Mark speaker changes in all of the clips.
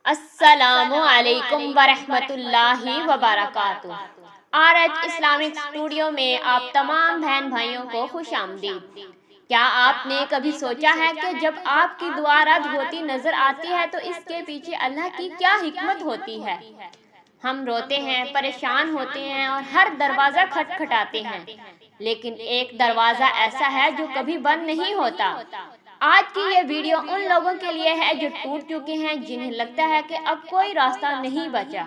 Speaker 1: السلام علیکم ورحمۃ اللہ وبرکاتہ۔ آرج اسلامک اسٹوڈیو میں آپ تمام بہن بھائیوں کو خوش آمدید۔ کیا آپ نے کبھی سوچا ہے کہ جب آپ کی دعا رد ہوتی نظر آتی ہے تو اس کے پیچھے اللہ کی کیا حکمت ہوتی ہے؟ ہم روتے ہیں، پریشان ہوتے ہیں اور ہر دروازہ کھٹکھٹاتے ہیں، لیکن ایک دروازہ ایسا ہے جو کبھی بند نہیں ہوتا۔ آج کی یہ ویڈیو ان لوگوں کے لیے ہے جو ٹوٹ چکے ہیں، جنہیں لگتا ہے کہ اب کوئی راستہ نہیں بچا۔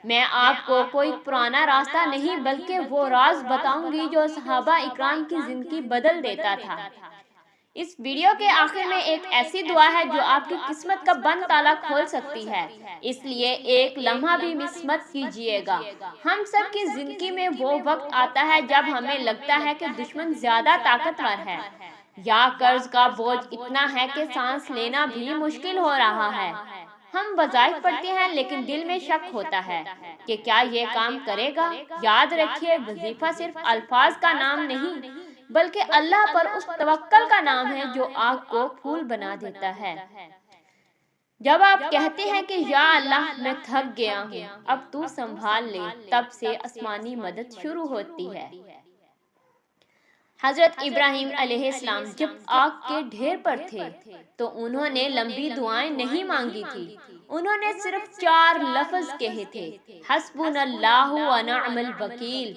Speaker 1: میں آپ کو کوئی پرانا راستہ نہیں بلکہ وہ راز بتاؤں گی جو صحابہ اکرام کی زندگی بدل دیتا تھا۔ اس ویڈیو کے آخر میں ایک ایسی دعا ہے جو آپ کی قسمت کا بند تالا کھول سکتی ہے، اس لیے ایک لمحہ بھی مس مت کیجیے گا۔ ہم سب کی زندگی میں وہ وقت آتا ہے جب ہمیں لگتا ہے کہ دشمن زیادہ طاقتور ہے، یا قرض کا بوجھ اتنا ہے کہ سانس لینا بھی مشکل ہو رہا ہے۔ ہم وظائف پڑھتے ہیں لیکن دل میں شک ہوتا ہے کہ کیا یہ کام کرے گا۔ یاد رکھیے، وظیفہ صرف الفاظ کا نام نہیں بلکہ اللہ پر اس توکل کا نام ہے جو آگ کو پھول بنا دیتا ہے۔ جب آپ کہتے ہیں کہ یا اللہ میں تھک گیا ہوں، اب تو سنبھال لے، تب سے آسمانی مدد شروع ہوتی ہے۔ حضرت ابراہیم علیہ السلام جب آگ کے ڈھیر پر تھے تو انہوں نے لمبی دعائیں نہیں مانگی تھی، انہوں نے صرف 4 لفظ کہے تھے، حسبنا اللہ و نعم الوکیل۔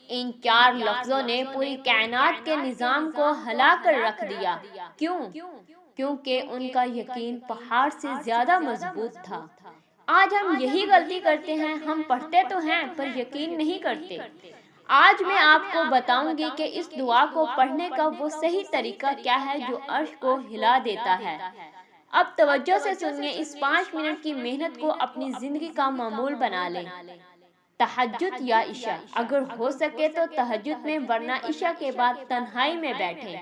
Speaker 1: ان 4 لفظوں نے پوری کائنات کے نظام کو ہلا کر رکھ دیا۔ کیوں؟ کیونکہ ان کا یقین پہاڑ سے زیادہ مضبوط تھا۔ آج ہم یہی غلطی کرتے ہیں، ہم پڑھتے تو ہیں پر یقین نہیں کرتے۔ آج میں آپ کو بتاؤں گی کہ اس دعا کو پڑھنے کا وہ صحیح طریقہ کیا ہے جو عرش کو ہلا دیتا ہے۔ اب توجہ سے سنیے، اس 5 منٹ کی محنت کو اپنی زندگی کا معمول بنا لیں۔ تہجد یا عشاء، اگر ہو سکے تو تہجد میں، ورنہ عشاء کے بعد تنہائی میں بیٹھیں۔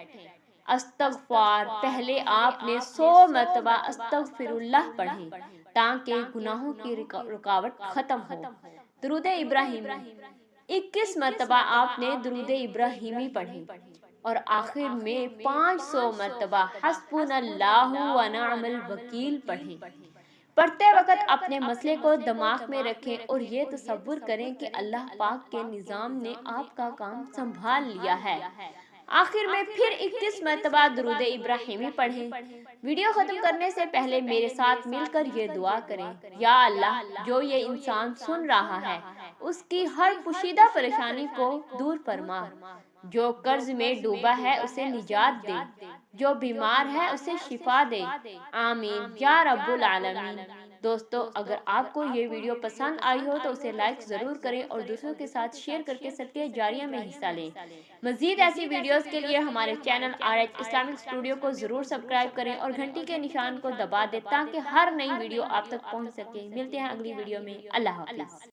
Speaker 1: استغفار، پہلے آپ نے 100 مرتبہ استغفر اللہ پڑھیں تاکہ گناہوں کی رکاوٹ ختم ہو۔ درود ابراہیمی، 21 مرتبہ آپ نے درود ابراہیمی پڑھیں، اور آخر میں 500 مرتبہ حسبنا اللہ و نعم الوکیل پڑھیں۔ پڑھتے وقت اپنے مسئلے کو دماغ میں رکھیں اور یہ تصور کریں کہ اللہ پاک کے نظام نے آپ کا کام سنبھال لیا ہے۔ آخر میں پھر 21 مرتبہ درود ابراہیمی پڑھیں۔ ویڈیو ختم کرنے سے پہلے میرے ساتھ مل کر یہ دعا کریں، یا اللہ، جو یہ انسان سن رہا ہے اس کی ہر پوشیدہ پریشانی کو دور فرما، جو قرض میں ڈوبا ہے اسے نجات دے، جو بیمار ہے اسے شفا دے، آمین یا رب العالمین۔ دوستو، اگر آپ کو یہ ویڈیو پسند آئی ہو تو اسے لائک ضرور کریں اور دوسروں کے ساتھ شیئر کر کے صدقہ جاریہ میں حصہ لیں۔ مزید ایسی ویڈیوز کے لیے ہمارے چینل آرج اسلامک اسٹوڈیو کو ضرور سبسکرائب کریں اور گھنٹی کے نشان کو دبا دیں تاکہ ہر نئی ویڈیو آپ تک پہنچ سکے۔ ملتے ہیں اگلی ویڈیو میں، اللہ حافظ۔